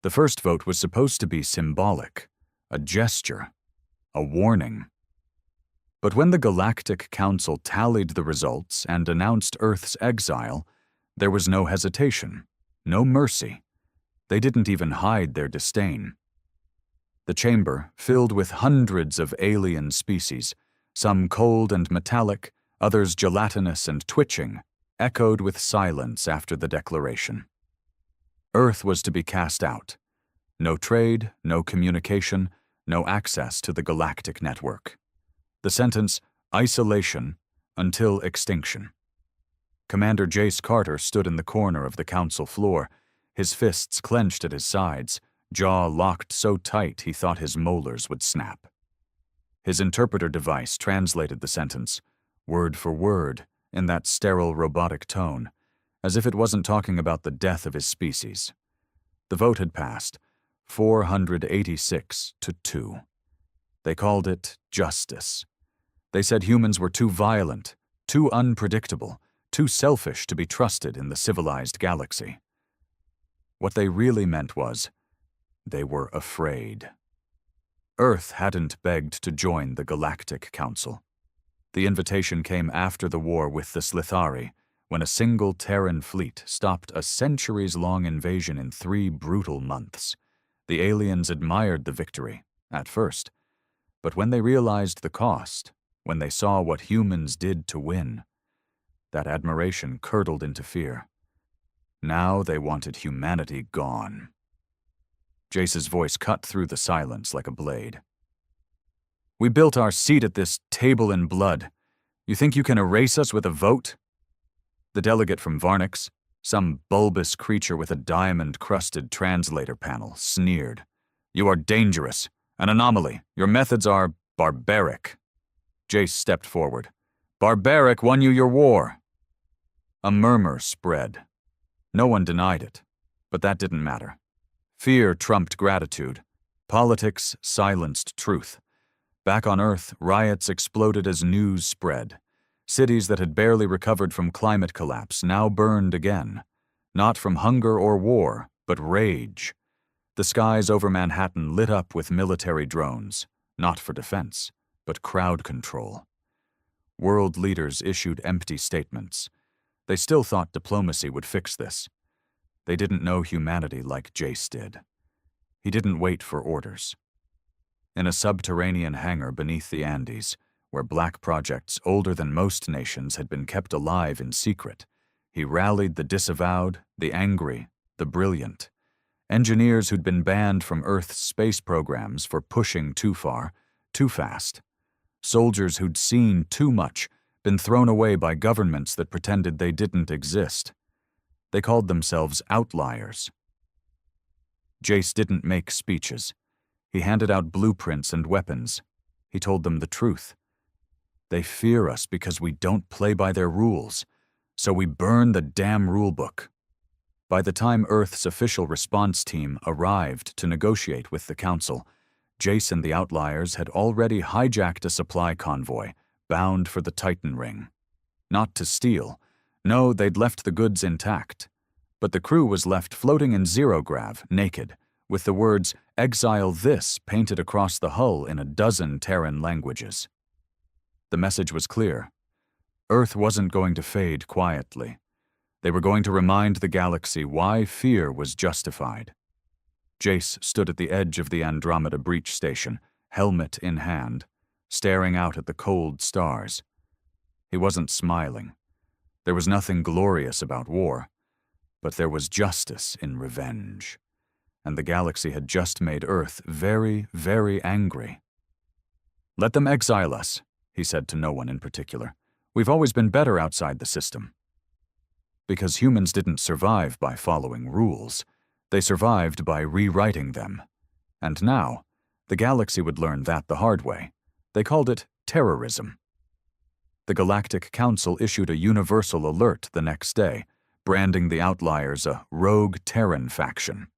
The first vote was supposed to be symbolic, a gesture, a warning. But when the Galactic Council tallied the results and announced Earth's exile, there was no hesitation, no mercy. They didn't even hide their disdain. The chamber, filled with hundreds of alien species, some cold and metallic, others gelatinous and twitching, echoed with silence after the declaration. Earth was to be cast out. No trade, no communication, no access to the galactic network. The sentence, isolation until extinction. Commander Jace Carter stood in the corner of the council floor, his fists clenched at his sides, jaw locked so tight he thought his molars would snap. His interpreter device translated the sentence, word for word, in that sterile robotic tone, as if it wasn't talking about the death of his species. The vote had passed, 486 to 2. They called it justice. They said humans were too violent, too unpredictable, too selfish to be trusted in the civilized galaxy. What they really meant was, they were afraid. Earth hadn't begged to join the Galactic Council. The invitation came after the war with the Slithari, when a single Terran fleet stopped a centuries-long invasion in 3 brutal months. The aliens admired the victory, at first, but when they realized the cost, when they saw what humans did to win, that admiration curdled into fear. Now they wanted humanity gone. Jace's voice cut through the silence like a blade. We built our seat at this table in blood. You think you can erase us with a vote? The delegate from Varnix, some bulbous creature with a diamond-crusted translator panel, sneered. You are dangerous, an anomaly. Your methods are barbaric. Jace stepped forward. Barbaric won you your war. A murmur spread. No one denied it, but that didn't matter. Fear trumped gratitude. Politics silenced truth. Back on Earth, riots exploded as news spread. Cities that had barely recovered from climate collapse now burned again. Not from hunger or war, but rage. The skies over Manhattan lit up with military drones, not for defense, but crowd control. World leaders issued empty statements. They still thought diplomacy would fix this. They didn't know humanity like Jace did. He didn't wait for orders. In a subterranean hangar beneath the Andes, where black projects older than most nations had been kept alive in secret, he rallied the disavowed, the angry, the brilliant. Engineers who'd been banned from Earth's space programs for pushing too far, too fast. Soldiers who'd seen too much, been thrown away by governments that pretended they didn't exist. They called themselves outliers. Jace didn't make speeches. He handed out blueprints and weapons. He told them the truth. They fear us because we don't play by their rules, so we burn the damn rulebook. By the time Earth's official response team arrived to negotiate with the Council, Jace and the Outliers had already hijacked a supply convoy, bound for the Titan Ring. Not to steal. No, they'd left the goods intact. But the crew was left floating in zero-grav, naked, with the words, "Exile this," painted across the hull in a dozen Terran languages. The message was clear. Earth wasn't going to fade quietly. They were going to remind the galaxy why fear was justified. Jace stood at the edge of the Andromeda breach station, helmet in hand, staring out at the cold stars. He wasn't smiling. There was nothing glorious about war, but there was justice in revenge. And the galaxy had just made Earth very, very angry. Let them exile us, he said to no one in particular. We've always been better outside the system. Because humans didn't survive by following rules. They survived by rewriting them. And now, the galaxy would learn that the hard way. They called it terrorism. The Galactic Council issued a universal alert the next day, branding the Outliers a rogue Terran faction.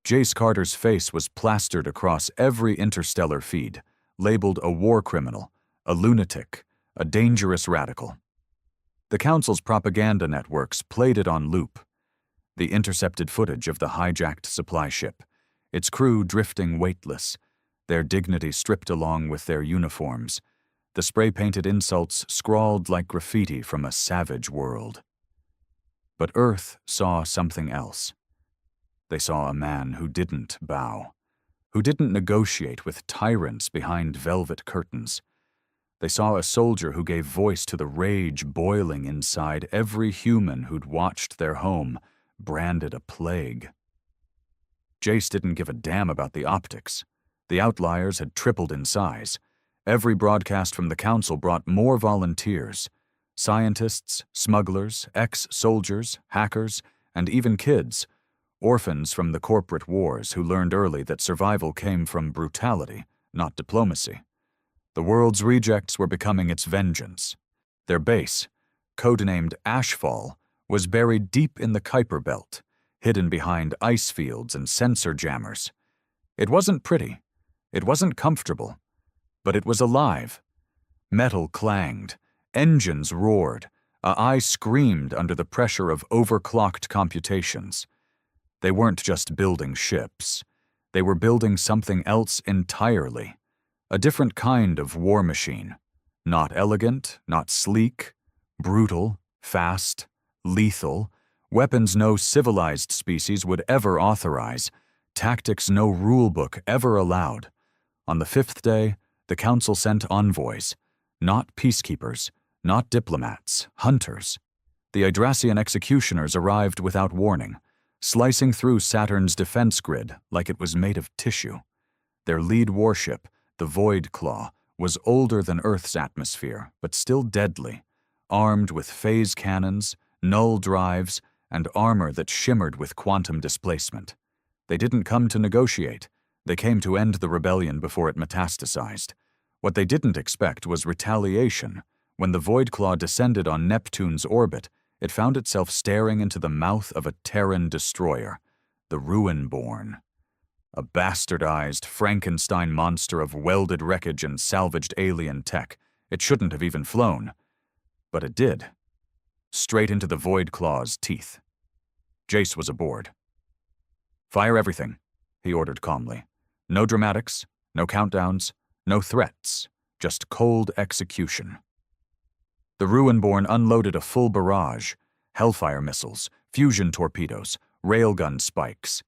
Jace Carter's face was plastered across every interstellar feed, labeled a war criminal, a lunatic, a dangerous radical. The Council's propaganda networks played it on loop. The intercepted footage of the hijacked supply ship, its crew drifting weightless, their dignity stripped along with their uniforms, the spray-painted insults scrawled like graffiti from a savage world. But Earth saw something else. They saw a man who didn't bow, who didn't negotiate with tyrants behind velvet curtains. They saw a soldier who gave voice to the rage boiling inside every human who'd watched their home branded a plague. Jace didn't give a damn about the optics. The outliers had tripled in size. Every broadcast from the Council brought more volunteers. Scientists, smugglers, ex-soldiers, hackers, and even kids. Orphans from the corporate wars who learned early that survival came from brutality, not diplomacy. The world's rejects were becoming its vengeance. Their base, codenamed Ashfall, was buried deep in the Kuiper Belt, hidden behind ice fields and sensor jammers. It wasn't pretty. It wasn't comfortable. But it was alive. Metal clanged. Engines roared. AI screamed under the pressure of overclocked computations. They weren't just building ships. They were building something else entirely. A different kind of war machine. Not elegant, not sleek, brutal, fast, lethal, weapons no civilized species would ever authorize, tactics no rulebook ever allowed. On the 5th day, the Council sent envoys, not peacekeepers, not diplomats, hunters. The Yggdrasian executioners arrived without warning, slicing through Saturn's defense grid like it was made of tissue. Their lead warship, the Void Claw, was older than Earth's atmosphere, but still deadly, armed with phase cannons, null drives, and armor that shimmered with quantum displacement. They didn't come to negotiate. They came to end the rebellion before it metastasized. What they didn't expect was retaliation. When the Void Claw descended on Neptune's orbit, it found itself staring into the mouth of a Terran destroyer, the Ruinborn. A bastardized Frankenstein monster of welded wreckage and salvaged alien tech. It shouldn't have even flown. But it did. Straight into the Void Claw's teeth. Jace was aboard. "Fire everything," he ordered calmly. No dramatics, no countdowns, no threats, just cold execution. The Ruinborn unloaded a full barrage, Hellfire missiles, fusion torpedoes, railgun spikes.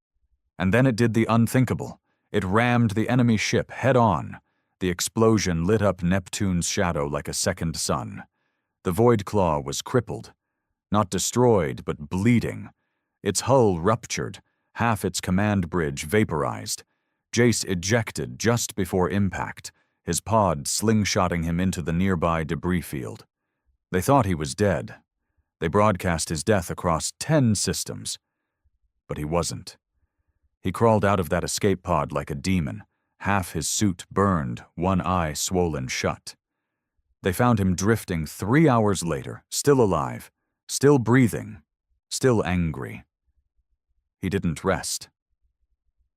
And then it did the unthinkable. It rammed the enemy ship head-on. The explosion lit up Neptune's shadow like a second sun. The Void Claw was crippled. Not destroyed, but bleeding. Its hull ruptured, half its command bridge vaporized. Jace ejected just before impact, his pod slingshotting him into the nearby debris field. They thought he was dead. They broadcast his death across 10 systems. But he wasn't. He crawled out of that escape pod like a demon, half his suit burned, one eye swollen shut. They found him drifting 3 hours later, still alive, still breathing, still angry. He didn't rest.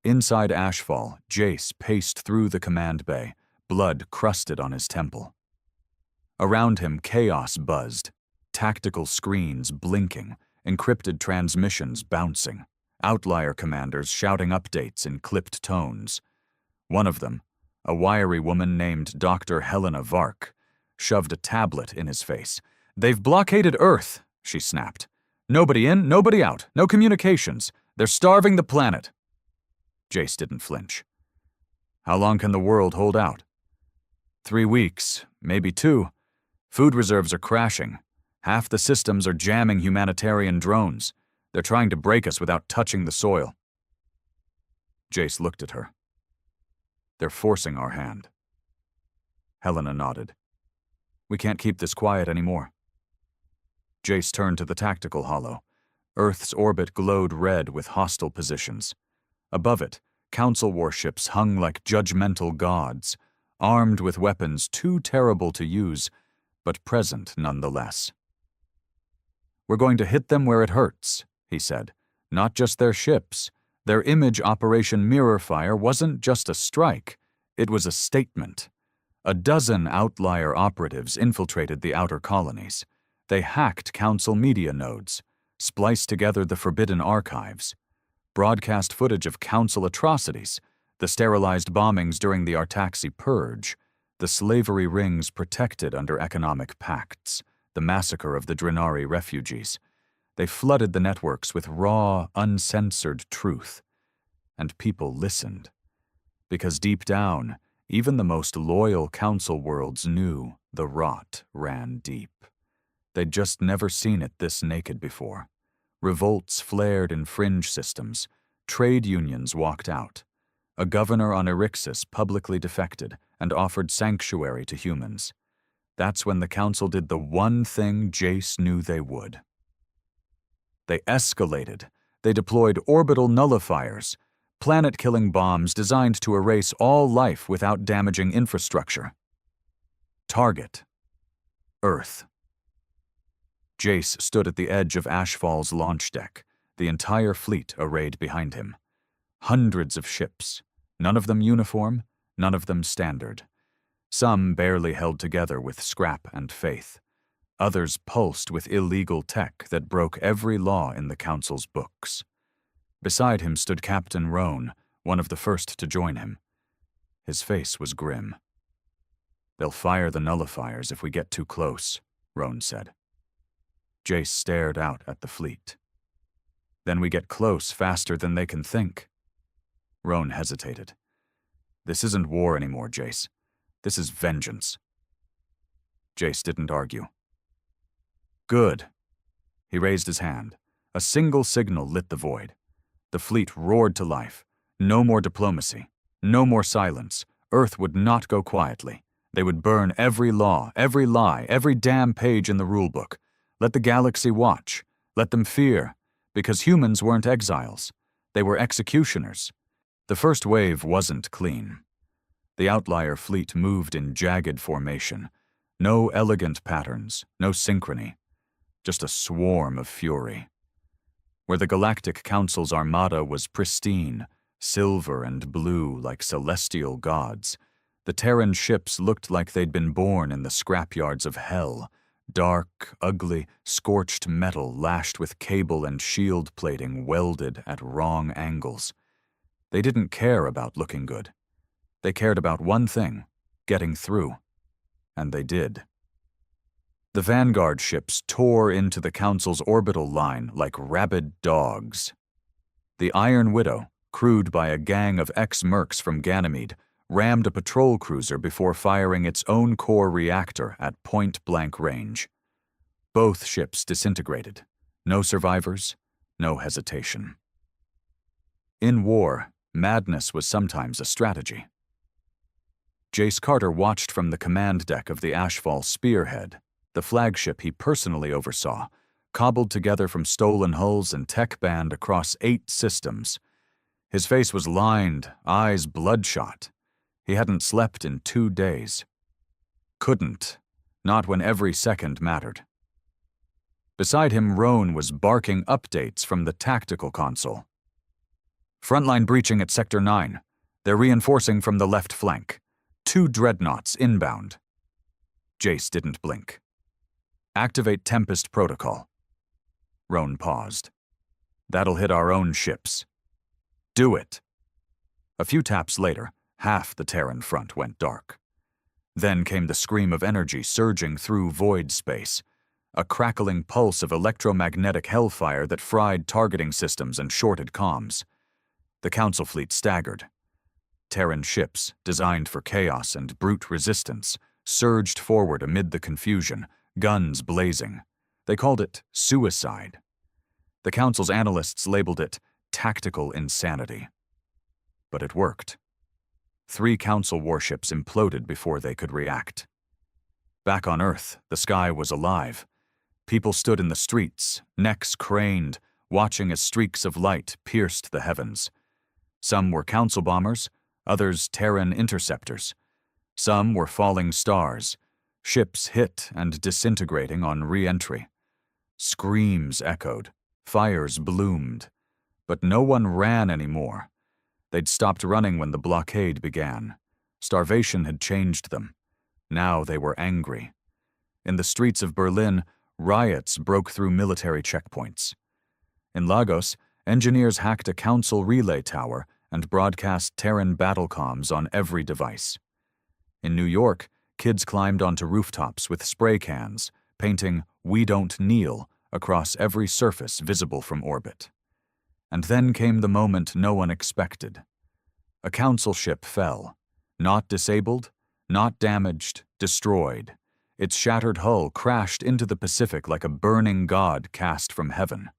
Inside Ashfall, Jace paced through the command bay, blood crusted on his temple. Around him, chaos buzzed, tactical screens blinking, encrypted transmissions bouncing, outlier commanders shouting updates in clipped tones. One of them, a wiry woman named Dr. Helena Vark, shoved a tablet in his face. "They've blockaded Earth," she snapped. "Nobody in, nobody out, no communications. They're starving the planet." Jace didn't flinch. "How long can the world hold out?" 3 weeks, maybe 2. Food reserves are crashing. Half the systems are jamming humanitarian drones. They're trying to break us without touching the soil. Jace looked at her. "They're forcing our hand." Helena nodded. "We can't keep this quiet anymore." Jace turned to the tactical holo. Earth's orbit glowed red with hostile positions. Above it, Council warships hung like judgmental gods, armed with weapons too terrible to use, but present nonetheless. "We're going to hit them where it hurts," he said. "Not just their ships. Their image Operation Mirror Fire wasn't just a strike. It was a statement. A dozen outlier operatives infiltrated the outer colonies. They hacked Council media nodes. spliced together the forbidden archives, broadcast footage of council atrocities, the sterilized bombings during the Artaxi Purge, the slavery rings protected under economic pacts, the massacre of the Drenari refugees. They flooded the networks with raw, uncensored truth. And people listened. Because deep down, even the most loyal council worlds knew the rot ran deep. They'd just never seen it this naked before. Revolts flared in fringe systems. Trade unions walked out. A governor on Erixus publicly defected and offered sanctuary to humans. That's when the council did the one thing Jace knew they would. They escalated. They deployed orbital nullifiers, planet-killing bombs designed to erase all life without damaging infrastructure. Target: Earth. Jace stood at the edge of Ashfall's launch deck, the entire fleet arrayed behind him. Hundreds of ships, none of them uniform, none of them standard. Some barely held together with scrap and faith. Others pulsed with illegal tech that broke every law in the Council's books. Beside him stood Captain Roan, one of the first to join him. His face was grim. "They'll fire the nullifiers if we get too close," Roan said. Jace stared out at the fleet. "Then we get close faster than they can think." Roan hesitated. "This isn't war anymore, Jace. This is vengeance." Jace didn't argue. "Good." He raised his hand. A single signal lit the void. The fleet roared to life. No more diplomacy. No more silence. Earth would not go quietly. They would burn every law, every lie, every damn page in the rulebook. Let the galaxy watch. Let them fear. Because humans weren't exiles. They were executioners. The first wave wasn't clean. The outlier fleet moved in jagged formation. No elegant patterns, no synchrony. Just a swarm of fury. Where the Galactic Council's armada was pristine, silver and blue like celestial gods, the Terran ships looked like they'd been born in the scrapyards of hell. Dark, ugly, scorched metal lashed with cable and shield plating welded at wrong angles. They didn't care about looking good. They cared about one thing: getting through. And they did. The Vanguard ships tore into the Council's orbital line like rabid dogs. The Iron Widow, crewed by a gang of ex-mercs from Ganymede, rammed a patrol cruiser before firing its own core reactor at point-blank range. Both ships disintegrated. No survivors, no hesitation. In war, madness was sometimes a strategy. Jace Carter watched from the command deck of the Ashfall Spearhead, the flagship he personally oversaw, cobbled together from stolen hulls and tech banned across 8 systems. His face was lined, eyes bloodshot. He hadn't slept in 2 days. Couldn't, not when every second mattered. Beside him, Roan was barking updates from the tactical console. "Frontline breaching at Sector 9. They're reinforcing from the left flank. 2 dreadnoughts inbound." Jace didn't blink. "Activate Tempest Protocol." Roan paused. "That'll hit our own ships." "Do it." A few taps later, half the Terran front went dark. Then came the scream of energy surging through void space, a crackling pulse of electromagnetic hellfire that fried targeting systems and shorted comms. The Council fleet staggered. Terran ships, designed for chaos and brute resistance, surged forward amid the confusion, guns blazing. They called it suicide. The Council's analysts labeled it tactical insanity. But it worked. 3 Council warships imploded before they could react. Back on Earth, the sky was alive. People stood in the streets, necks craned, watching as streaks of light pierced the heavens. Some were Council bombers, others Terran interceptors. Some were falling stars, ships hit and disintegrating on re-entry. Screams echoed, fires bloomed, but no one ran anymore. They'd stopped running when the blockade began. Starvation had changed them. Now they were angry. In the streets of Berlin, riots broke through military checkpoints. In Lagos, engineers hacked a council relay tower and broadcast Terran battle comms on every device. In New York, kids climbed onto rooftops with spray cans, painting "We Don't Kneel" across every surface visible from orbit. And then came the moment no one expected. A council ship fell, not disabled, not damaged, destroyed. Its shattered hull crashed into the Pacific like a burning god cast from heaven.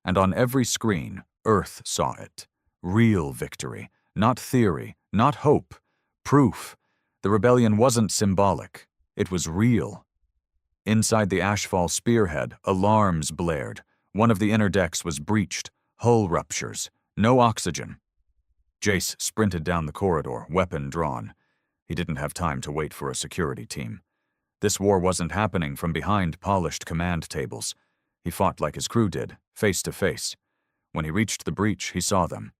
And on every screen, Earth saw it. Real victory, not theory, not hope, proof. The rebellion wasn't symbolic, it was real. Inside the Ashfall spearhead, alarms blared. One of the inner decks was breached, hull ruptures, no oxygen. Jace sprinted down the corridor, weapon drawn. He didn't have time to wait for a security team. This war wasn't happening from behind polished command tables. He fought like his crew did, face to face. When he reached the breach, he saw them.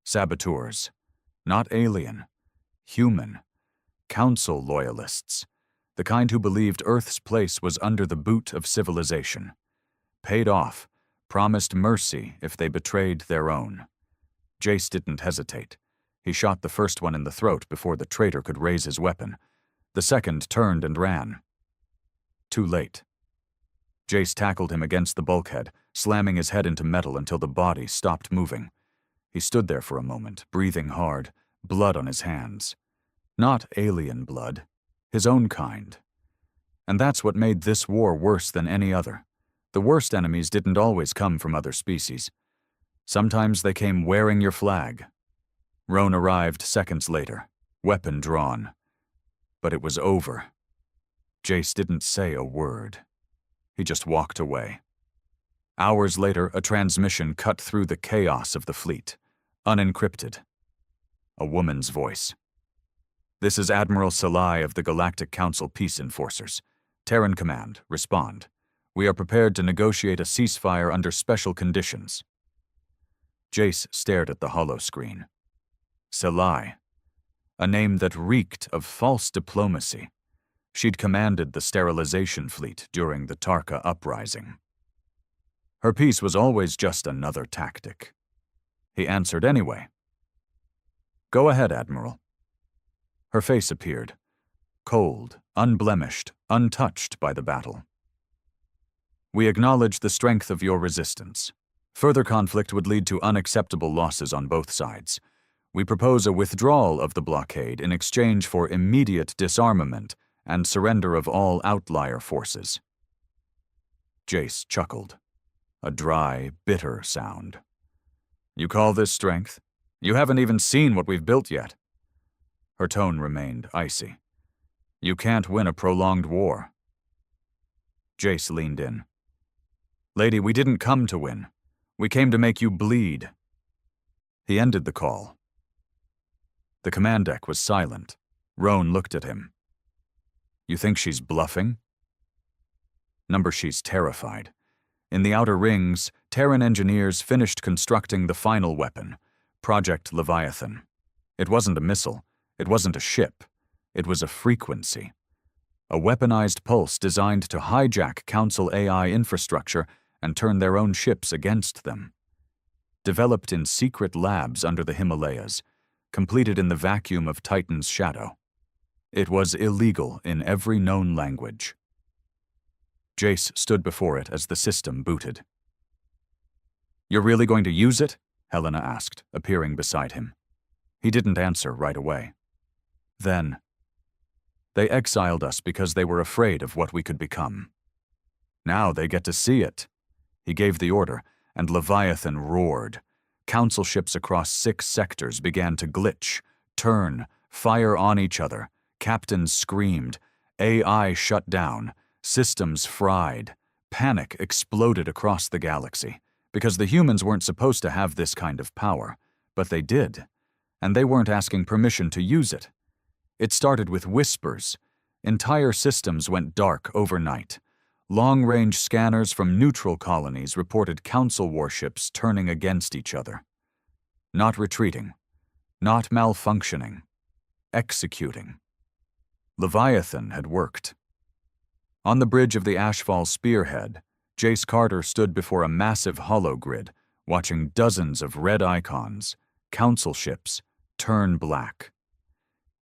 Saboteurs. Not alien. Human. Council loyalists. The kind who believed Earth's place was under the boot of civilization. Paid off. Promised mercy if they betrayed their own. Jace didn't hesitate. He shot the first one in the throat before the traitor could raise his weapon. The second turned and ran. Too late. Jace tackled him against the bulkhead, slamming his head into metal until the body stopped moving. He stood there for a moment, breathing hard, blood on his hands. Not alien blood, his own kind. And that's what made this war worse than any other. The worst enemies didn't always come from other species. Sometimes they came wearing your flag. Roan arrived seconds later, weapon drawn. But it was over. Jace didn't say a word. He just walked away. Hours later, a transmission cut through the chaos of the fleet, unencrypted. A woman's voice. "This is Admiral Salai of the Galactic Council Peace Enforcers. Terran Command, respond. We are prepared to negotiate a ceasefire under special conditions." Jace stared at the hollow screen. Salai. A name that reeked of false diplomacy. She'd commanded the sterilization fleet during the Tarka uprising. Her peace was always just another tactic. He answered anyway. "Go ahead, Admiral." Her face appeared, cold, unblemished, untouched by the battle. "We acknowledge the strength of your resistance. Further conflict would lead to unacceptable losses on both sides. We propose a withdrawal of the blockade in exchange for immediate disarmament and surrender of all outlier forces." Jace chuckled, a dry, bitter sound. "You call this strength? You haven't even seen what we've built yet." Her tone remained icy. "You can't win a prolonged war." Jace leaned in. "Lady, we didn't come to win. We came to make you bleed." He ended the call. The command deck was silent. Roan looked at him. "You think she's bluffing?" She's terrified. In the outer rings, Terran engineers finished constructing the final weapon, Project Leviathan. It wasn't a missile. It wasn't a ship. It was a frequency. A weaponized pulse designed to hijack Council AI infrastructure and turn their own ships against them. Developed in secret labs under the Himalayas, completed in the vacuum of Titan's shadow. It was illegal in every known language. Jace stood before it as the system booted. "You're really going to use it?" Helena asked, appearing beside him. He didn't answer right away. Then, "They exiled us because they were afraid of what we could become. Now they get to see it." He gave the order, and Leviathan roared. Council ships across 6 sectors began to glitch, turn, fire on each other. Captains screamed. AI shut down. Systems fried. Panic exploded across the galaxy, because the humans weren't supposed to have this kind of power, but they did, and they weren't asking permission to use it. It started with whispers. Entire systems went dark overnight. Long-range scanners from neutral colonies reported Council warships turning against each other. Not retreating. Not malfunctioning. Executing. Leviathan had worked. On the bridge of the Ashfall spearhead, Jace Carter stood before a massive hologrid, watching dozens of red icons, council ships, turn black.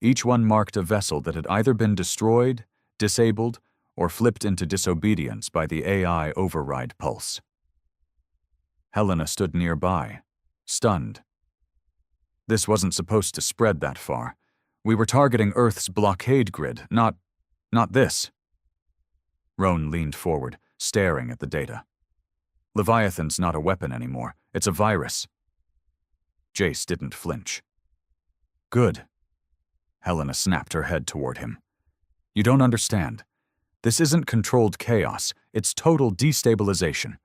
Each one marked a vessel that had either been destroyed, disabled, or flipped into disobedience by the AI override pulse. Helena stood nearby, stunned. This wasn't supposed to spread that far. We were targeting Earth's blockade grid, not this. Roan leaned forward, staring at the data. Leviathan's not a weapon anymore. It's a virus. Jace didn't flinch. Good. Helena snapped her head toward him. You don't understand. This isn't controlled chaos. It's total destabilization.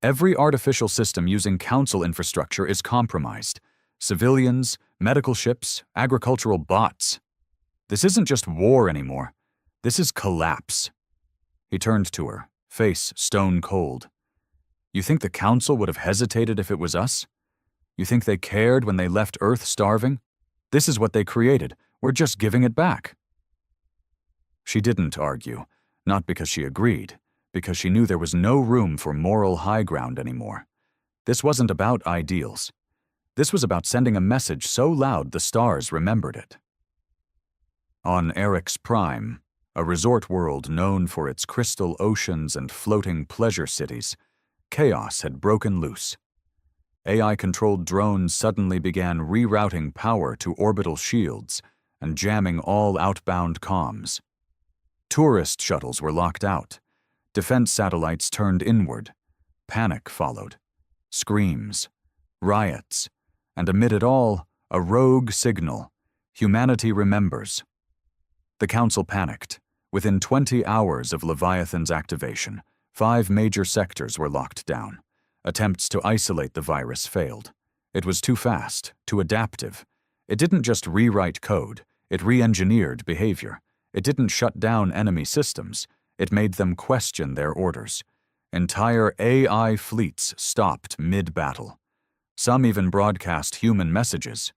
Every artificial system using council infrastructure is compromised. Civilians, medical ships, agricultural bots. This isn't just war anymore. This is collapse. He turned to her, face stone cold. You think the Council would have hesitated if it was us? You think they cared when they left Earth starving? This is what they created. We're just giving it back. She didn't argue, not because she agreed, because she knew there was no room for moral high ground anymore. This wasn't about ideals. This was about sending a message so loud the stars remembered it. On Eric's Prime, a resort world known for its crystal oceans and floating pleasure cities, chaos had broken loose. AI-controlled drones suddenly began rerouting power to orbital shields and jamming all outbound comms. Tourist shuttles were locked out. Defense satellites turned inward. Panic followed. Screams. Riots. And amid it all, a rogue signal. Humanity remembers. The Council panicked. Within 20 hours of Leviathan's activation, 5 major sectors were locked down. Attempts to isolate the virus failed. It was too fast, too adaptive. It didn't just rewrite code, it re-engineered behavior. It didn't shut down enemy systems, it made them question their orders. Entire AI fleets stopped mid-battle. Some even broadcast human messages.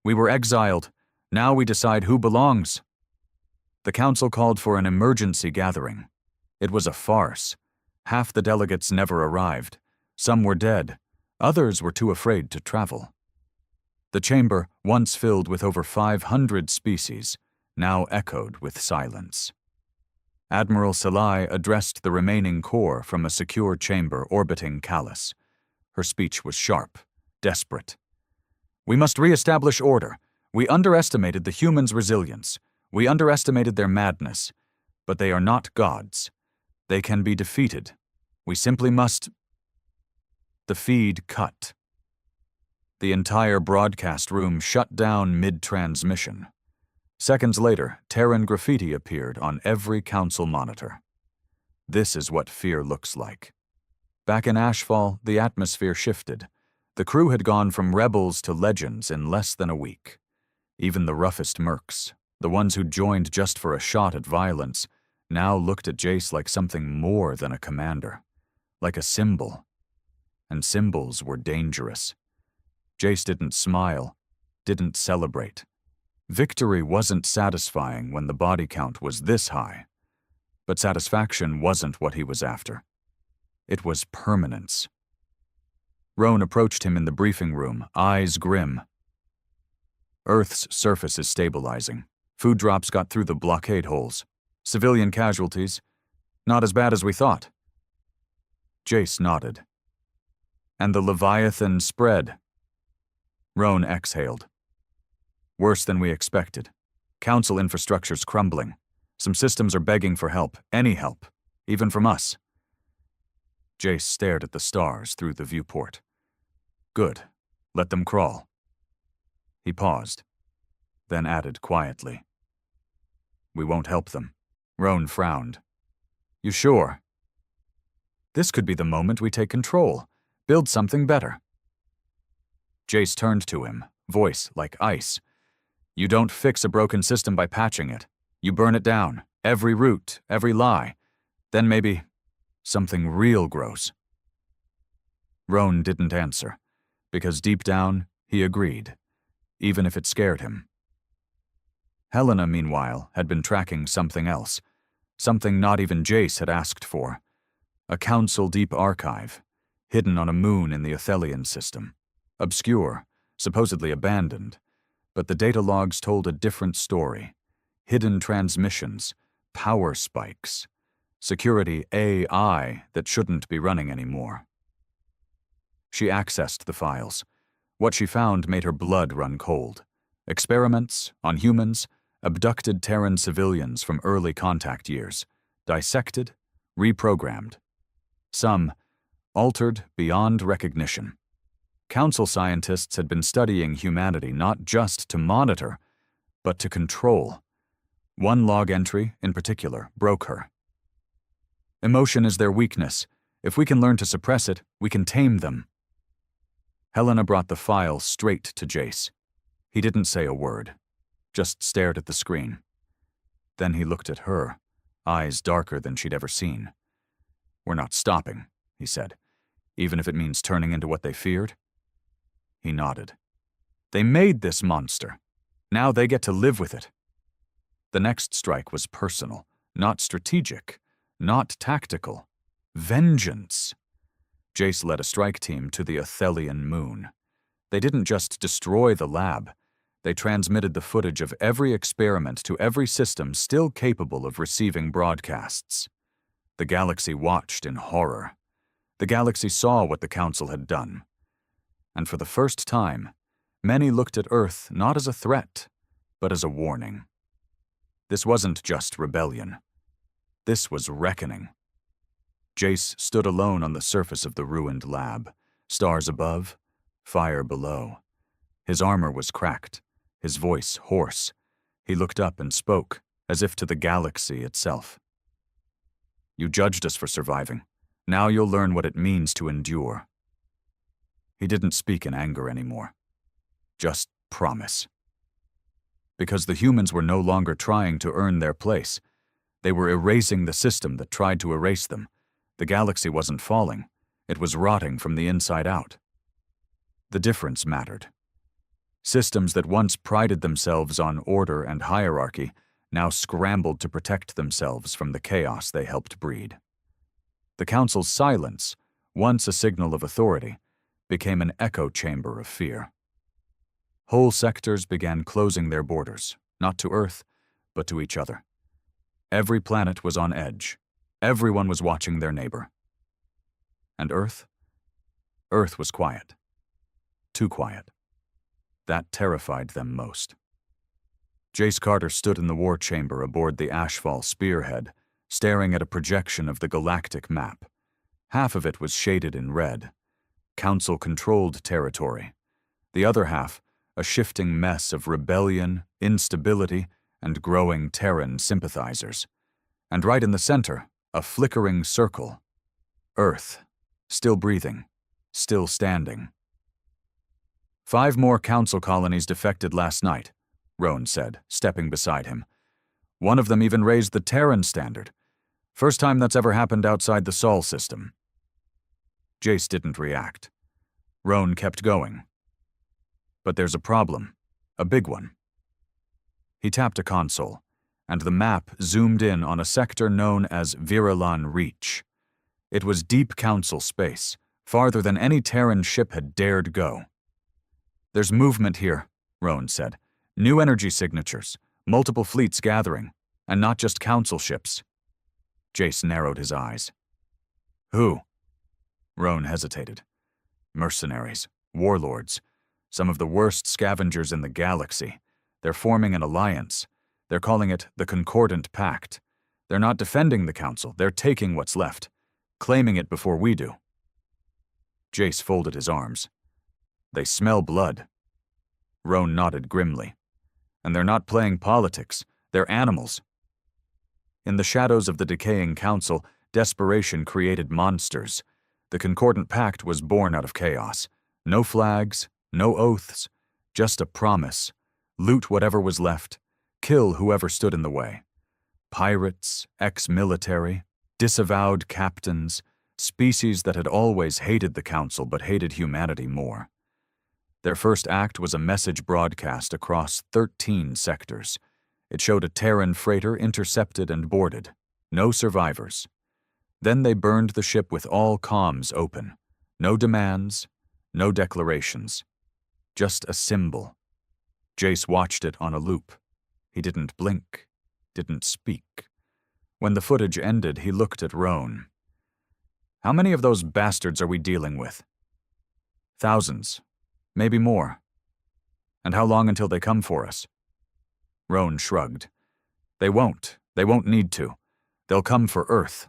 We were exiled. Now we decide who belongs. The Council called for an emergency gathering. It was a farce. Half the delegates never arrived. Some were dead. Others were too afraid to travel. The chamber, once filled with over 500 species, now echoed with silence. Admiral Salai addressed the remaining corps from a secure chamber orbiting Callus. Her speech was sharp, desperate. We must re-establish order. We underestimated the humans' resilience. We underestimated their madness. But they are not gods. They can be defeated. We simply must... The feed cut. The entire broadcast room shut down mid-transmission. Seconds later, Terran graffiti appeared on every council monitor. This is what fear looks like. Back in Ashfall, the atmosphere shifted. The crew had gone from rebels to legends in less than a week. Even the roughest mercs, the ones who joined just for a shot at violence, now looked at Jace like something more than a commander, like a symbol. And symbols were dangerous. Jace didn't smile, didn't celebrate. Victory wasn't satisfying when the body count was this high. But satisfaction wasn't what he was after. It was permanence. Roan approached him in the briefing room, eyes grim. Earth's surface is stabilizing. Food drops got through the blockade holes. Civilian casualties, not as bad as we thought. Jace nodded. And the Leviathan spread. Roan exhaled. Worse than we expected. Council infrastructure's crumbling. Some systems are begging for help, any help, even from us. Jace stared at the stars through the viewport. Good. Let them crawl. He paused, then added quietly. We won't help them. Roan frowned. You sure? This could be the moment we take control. Build something better. Jace turned to him, voice like ice. You don't fix a broken system by patching it. You burn it down, every root, every lie. Then maybe something real grows. Roan didn't answer, because deep down, he agreed, even if it scared him. Helena, meanwhile, had been tracking something else, something not even Jace had asked for. A Council deep archive, hidden on a moon in the Athelian system. Obscure, supposedly abandoned, but the data logs told a different story. Hidden transmissions, power spikes, security AI that shouldn't be running anymore. She accessed the files. What she found made her blood run cold. Experiments on humans, abducted Terran civilians from early contact years, dissected, reprogrammed. Some altered beyond recognition. Council scientists had been studying humanity not just to monitor, but to control. One log entry, in particular, broke her. Emotion is their weakness. If we can learn to suppress it, we can tame them. Helena brought the file straight to Jace. He didn't say a word, just stared at the screen. Then he looked at her, eyes darker than she'd ever seen. "We're not stopping," he said, "even if it means turning into what they feared." He nodded. "They made this monster. Now they get to live with it." The next strike was personal, not strategic, not tactical. Vengeance. Jace led a strike team to the Athelian moon. They didn't just destroy the lab. They transmitted the footage of every experiment to every system still capable of receiving broadcasts. The galaxy watched in horror. The galaxy saw what the Council had done. And for the first time, many looked at Earth not as a threat, but as a warning. This wasn't just rebellion. This was reckoning. Jace stood alone on the surface of the ruined lab, stars above, fire below. His armor was cracked, his voice hoarse. He looked up and spoke, as if to the galaxy itself. "You judged us for surviving. Now you'll learn what it means to endure." He didn't speak in anger anymore. Just promise. Because the humans were no longer trying to earn their place. They were erasing the system that tried to erase them. The galaxy wasn't falling. It was rotting from the inside out. The difference mattered. Systems that once prided themselves on order and hierarchy now scrambled to protect themselves from the chaos they helped breed. The Council's silence, once a signal of authority, became an echo chamber of fear. Whole sectors began closing their borders, not to Earth, but to each other. Every planet was on edge. Everyone was watching their neighbor. And Earth? Earth was quiet. Too quiet. That terrified them most. Jace Carter stood in the war chamber aboard the Ashfall spearhead, staring at a projection of the galactic map. Half of it was shaded in red. Council-controlled territory. The other half, a shifting mess of rebellion, instability, and growing Terran sympathizers. And right in the center, a flickering circle. Earth, still breathing, still standing. 5 more Council colonies defected last night, Roan said, stepping beside him. One of them even raised the Terran standard. First time that's ever happened outside the Sol system. Jace didn't react. Roan kept going. But there's a problem, a big one. He tapped a console, and the map zoomed in on a sector known as Virilan Reach. It was deep Council space, farther than any Terran ship had dared go. "There's movement here," Roan said. "New energy signatures, multiple fleets gathering, and not just Council ships." Jace narrowed his eyes. "Who?" Roan hesitated. "Mercenaries, warlords, some of the worst scavengers in the galaxy. They're forming an alliance. They're calling it the Concordant Pact. They're not defending the Council, they're taking what's left, claiming it before we do." Jace folded his arms. "They smell blood." Roan nodded grimly. "And they're not playing politics, they're animals." In the shadows of the decaying Council, desperation created monsters. The Concordant Pact was born out of chaos. No flags, no oaths, just a promise. Loot whatever was left. Kill whoever stood in the way. Pirates, ex-military, disavowed captains, species that had always hated the Council but hated humanity more. Their first act was a message broadcast across 13 sectors. It showed a Terran freighter intercepted and boarded. No survivors. Then they burned the ship with all comms open. No demands, no declarations. Just a symbol. Jace watched it on a loop. He didn't blink, didn't speak. When the footage ended, he looked at Roan. "How many of those bastards are we dealing with?" "Thousands. Maybe more." "And how long until they come for us?" Roan shrugged. They won't need to. They'll come for Earth."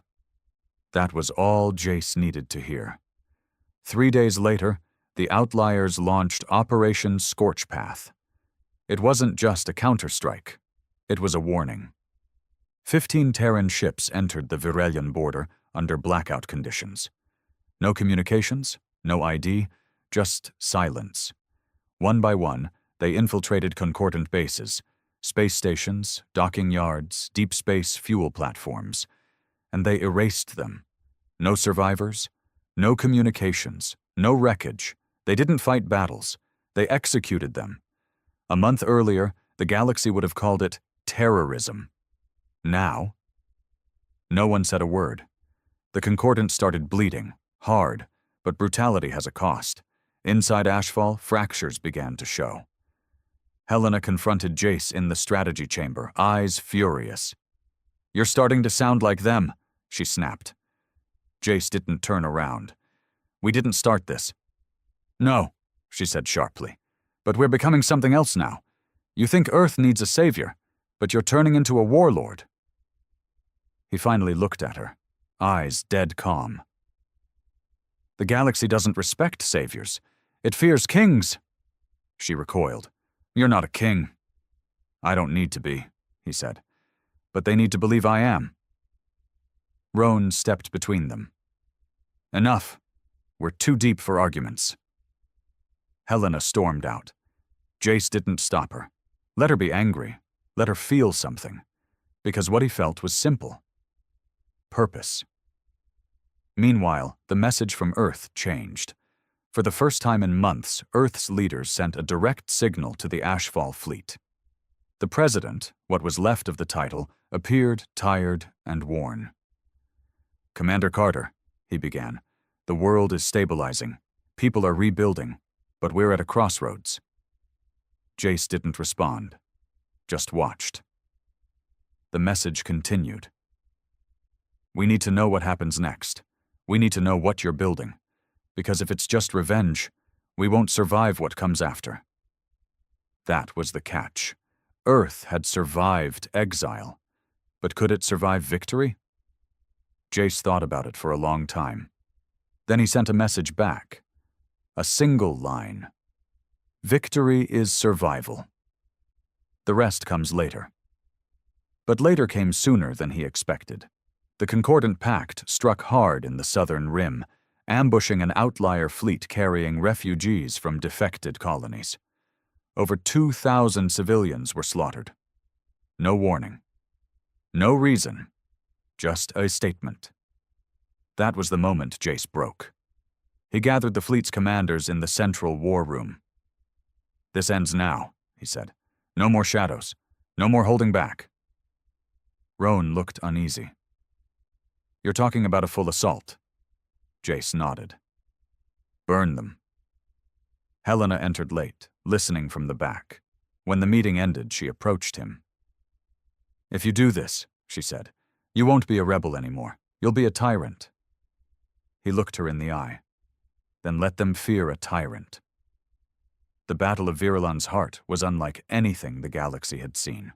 That was all Jace needed to hear. 3 days later, the Outliers launched Operation Scorchpath. It wasn't just a counterstrike. It was a warning. 15 Terran ships entered the Virelian border under blackout conditions. No communications, no ID, just silence. One by one, they infiltrated concordant bases, space stations, docking yards, deep space fuel platforms, and they erased them. No survivors, no communications, no wreckage. They didn't fight battles. They executed them. A month earlier, the galaxy would have called it terrorism. Now, no one said a word. The concordant started bleeding, hard, but brutality has a cost. Inside Ashfall, fractures began to show. Helena confronted Jace in the strategy chamber, eyes furious. "You're starting to sound like them," she snapped. Jace didn't turn around. "We didn't start this." "No," she said sharply. "But we're becoming something else now. You think Earth needs a savior, but you're turning into a warlord." He finally looked at her, eyes dead calm. "The galaxy doesn't respect saviors. It fears kings." She recoiled. "You're not a king." "I don't need to be," he said. "But they need to believe I am." Roan stepped between them. "Enough. We're too deep for arguments." Helena stormed out. Jace didn't stop her. Let her be angry. Let her feel something. Because what he felt was simple. Purpose. Meanwhile, the message from Earth changed. For the first time in months, Earth's leaders sent a direct signal to the Ashfall fleet. The president, what was left of the title, appeared tired and worn. "Commander Carter," he began, "the world is stabilizing. People are rebuilding, but we're at a crossroads." Jace didn't respond, just watched. The message continued. "We need to know what happens next. We need to know what you're building. Because if it's just revenge, we won't survive what comes after." That was the catch. Earth had survived exile, but could it survive victory? Jace thought about it for a long time. Then he sent a message back. A single line. "Victory is survival." The rest comes later. But later came sooner than he expected. The Concordant Pact struck hard in the southern rim, ambushing an outlier fleet carrying refugees from defected colonies. Over 2,000 civilians were slaughtered. No warning. No reason. Just a statement. That was the moment Jace broke. He gathered the fleet's commanders in the central war room. "This ends now," he said. "No more shadows. No more holding back." Roan looked uneasy. "You're talking about a full assault?" Jace nodded. "Burn them." Helena entered late, listening from the back. When the meeting ended, she approached him. "If you do this," she said, "you won't be a rebel anymore. You'll be a tyrant." He looked her in the eye. "Then let them fear a tyrant." The Battle of Virilan's heart was unlike anything the galaxy had seen.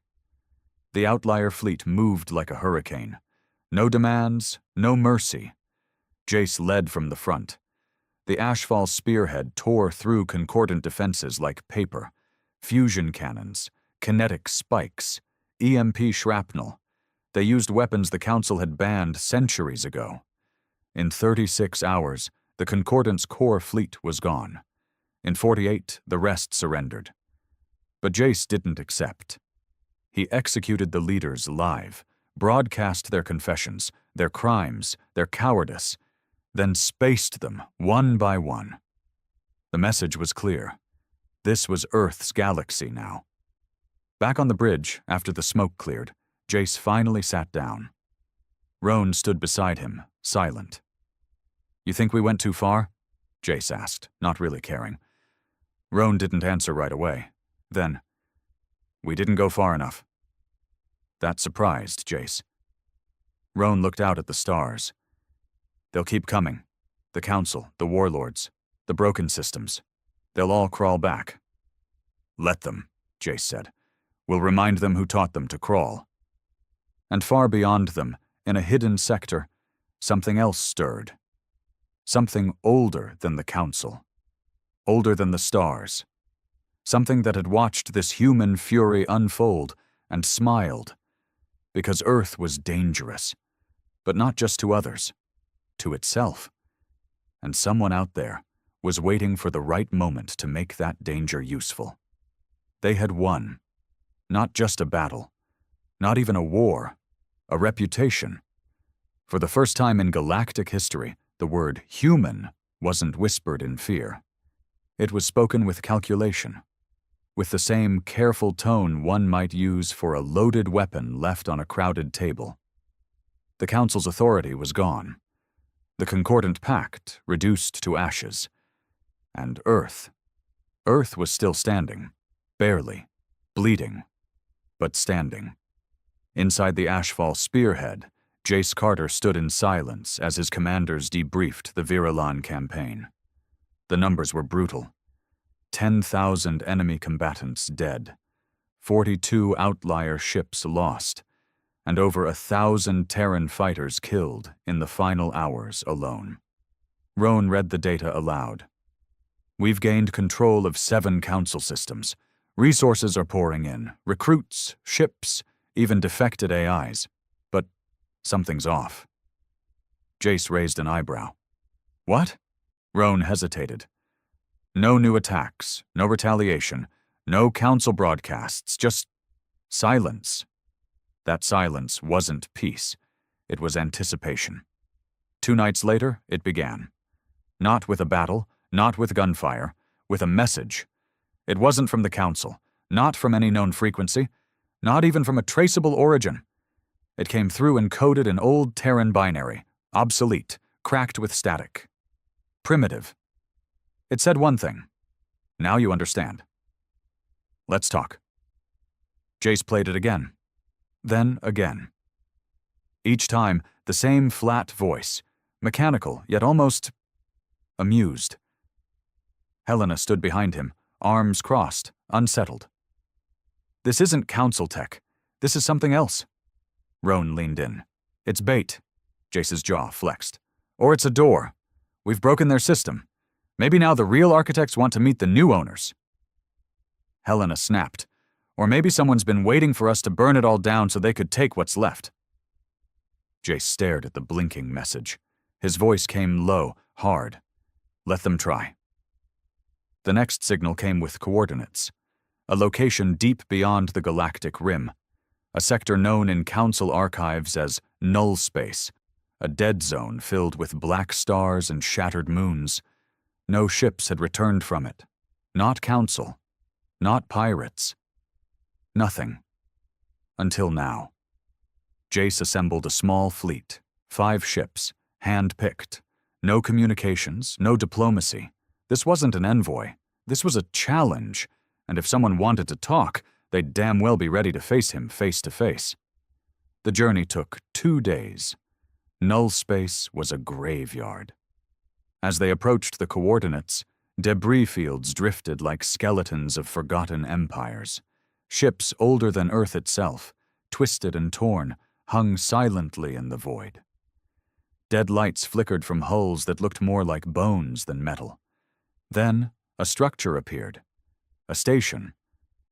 The outlier fleet moved like a hurricane. No demands, no mercy. Jace led from the front. The Ashfall spearhead tore through concordant defenses like paper. Fusion cannons, kinetic spikes, EMP shrapnel. They used weapons the Council had banned centuries ago. In 36 hours, the Concordant's core fleet was gone. In 48, the rest surrendered. But Jace didn't accept. He executed the leaders live, broadcast their confessions, their crimes, their cowardice, then spaced them one by one. The message was clear. This was Earth's galaxy now. Back on the bridge, after the smoke cleared, Jace finally sat down. Roan stood beside him, silent. "You think we went too far?" Jace asked, not really caring. Roan didn't answer right away. Then, "We didn't go far enough." That surprised Jace. Roan looked out at the stars. "They'll keep coming. The Council, the warlords, the broken systems. They'll all crawl back." "Let them," Jace said. "We'll remind them who taught them to crawl." And far beyond them, in a hidden sector, something else stirred. Something older than the Council. Older than the stars. Something that had watched this human fury unfold and smiled. Because Earth was dangerous. But not just to others. To itself. And someone out there was waiting for the right moment to make that danger useful. They had won. Not just a battle. Not even a war. A reputation. For the first time in galactic history, the word human wasn't whispered in fear. It was spoken with calculation. With the same careful tone one might use for a loaded weapon left on a crowded table. The Council's authority was gone. The Concordant Pact reduced to ashes. And Earth. Earth was still standing. Barely. Bleeding. But standing. Inside the Ashfall spearhead, Jace Carter stood in silence as his commanders debriefed the Virilan campaign. The numbers were brutal. 10,000 enemy combatants dead, 42 outlier ships lost, and over 1,000 Terran fighters killed in the final hours alone. Roan read the data aloud. "We've gained control of 7 Council systems. Resources are pouring in, recruits, ships, even defected AIs. But something's off." Jace raised an eyebrow. "What?" Roan hesitated. "No new attacks, no retaliation, no Council broadcasts, just silence." That silence wasn't peace. It was anticipation. 2 nights later, it began. Not with a battle, not with gunfire, with a message. It wasn't from the Council, not from any known frequency, not even from a traceable origin. It came through encoded in old Terran binary, obsolete, cracked with static. Primitive. It said one thing. "Now you understand. Let's talk." Jace played it again. Then again. Each time, the same flat voice, mechanical, yet almost amused. Helena stood behind him, arms crossed, unsettled. "This isn't Council tech. This is something else." Roan leaned in. "It's bait." Jace's jaw flexed. "Or it's a door. We've broken their system. Maybe now the real architects want to meet the new owners." Helena snapped. "Or maybe someone's been waiting for us to burn it all down so they could take what's left." Jace stared at the blinking message. His voice came low, hard. "Let them try." The next signal came with coordinates. A location deep beyond the galactic rim. A sector known in Council archives as null space. A dead zone filled with black stars and shattered moons. No ships had returned from it. Not Council. Not pirates. Nothing. Until now. Jace assembled a small fleet, 5 ships, hand-picked. No communications, no diplomacy. This wasn't an envoy. This was a challenge, and if someone wanted to talk, they'd damn well be ready to face him face to face. The journey took 2 days. Null space was a graveyard. As they approached the coordinates, debris fields drifted like skeletons of forgotten empires. Ships older than Earth itself, twisted and torn, hung silently in the void. Dead lights flickered from hulls that looked more like bones than metal. Then, a structure appeared. A station.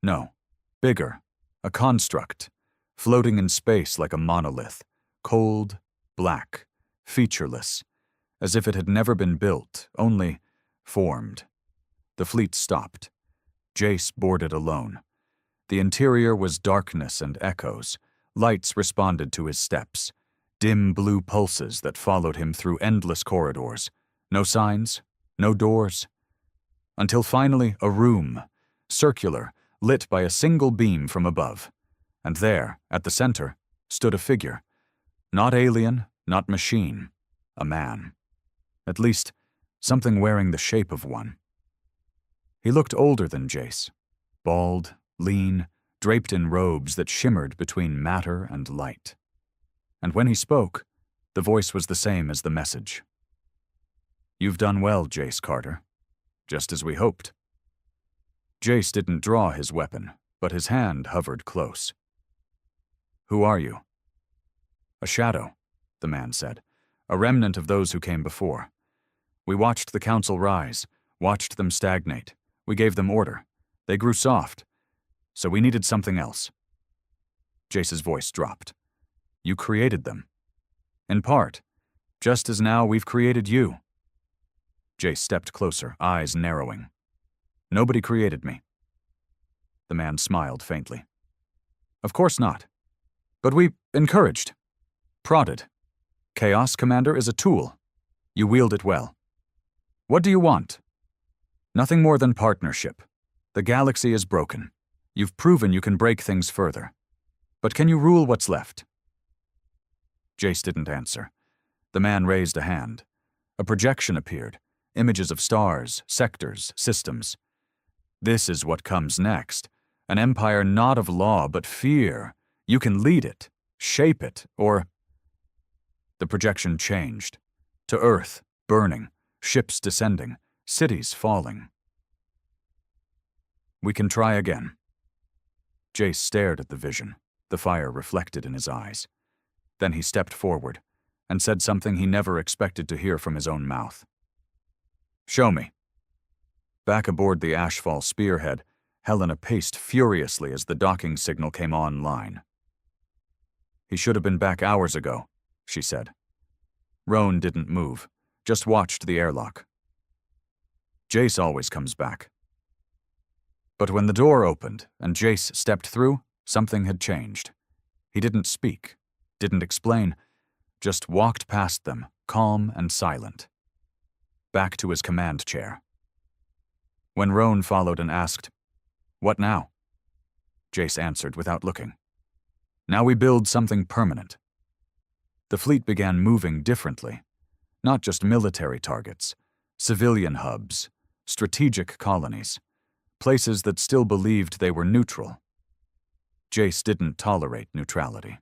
No, bigger. A construct. Floating in space like a monolith. Cold, black, featureless. As if it had never been built, only formed. The fleet stopped. Jace boarded alone. The interior was darkness and echoes. Lights responded to his steps. Dim blue pulses that followed him through endless corridors. No signs, no doors. Until finally a room, circular, lit by a single beam from above. And there, at the center, stood a figure. Not alien, not machine. A man. At least, something wearing the shape of one. He looked older than Jace. Bald, lean, draped in robes that shimmered between matter and light. And when he spoke, the voice was the same as the message. "You've done well, Jace Carter. Just as we hoped." Jace didn't draw his weapon, but his hand hovered close. "Who are you?" "A shadow," the man said. "A remnant of those who came before. We watched the council rise, watched them stagnate. We gave them order. They grew soft. So we needed something else." Jace's voice dropped. "You created them. In part, just as now we've created you." Jace stepped closer, eyes narrowing. "Nobody created me." The man smiled faintly. "Of course not. But we encouraged. Prodded. Chaos Commander is a tool. You wield it well. What do you want?" "Nothing more than partnership. The galaxy is broken. You've proven you can break things further. But can you rule what's left?" Jace didn't answer. The man raised a hand. A projection appeared, images of stars, sectors, systems. "This is what comes next. An empire not of law but fear. You can lead it, shape it, or—" The projection changed. To Earth, burning, ships descending, cities falling. "We can try again." Jace stared at the vision, the fire reflected in his eyes. Then he stepped forward and said something he never expected to hear from his own mouth. "Show me." Back aboard the Ashfall spearhead, Helena paced furiously as the docking signal came online. "He should have been back hours ago," she said. Roan didn't move, just watched the airlock. "Jace always comes back." But when the door opened and Jace stepped through, something had changed. He didn't speak, didn't explain, just walked past them, calm and silent. Back to his command chair. When Roan followed and asked, "What now?" Jace answered without looking. "Now we build something permanent." The fleet began moving differently. Not just military targets, civilian hubs, strategic colonies, places that still believed they were neutral. Jace didn't tolerate neutrality.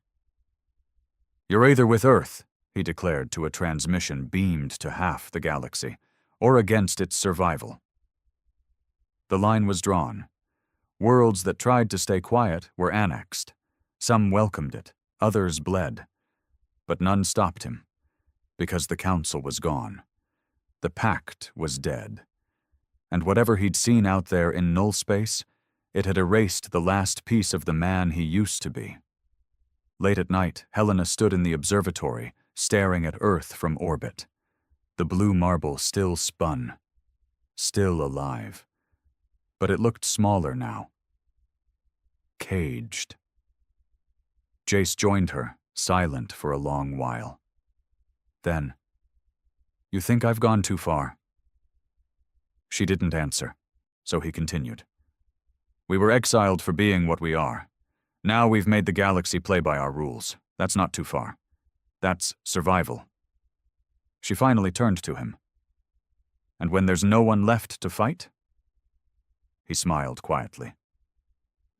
"You're either with Earth," he declared to a transmission beamed to half the galaxy, "or against its survival." The line was drawn. Worlds that tried to stay quiet were annexed. Some welcomed it, others bled. But none stopped him, because the Council was gone. The Pact was dead. And whatever he'd seen out there in null space, it had erased the last piece of the man he used to be. Late at night, Helena stood in the observatory, staring at Earth from orbit. The blue marble still spun, still alive. But it looked smaller now. Caged. Jace joined her, silent for a long while. Then, "You think I've gone too far?" She didn't answer, so he continued. "We were exiled for being what we are. Now we've made the galaxy play by our rules. That's not too far. That's survival." She finally turned to him. "And when there's no one left to fight?" He smiled quietly.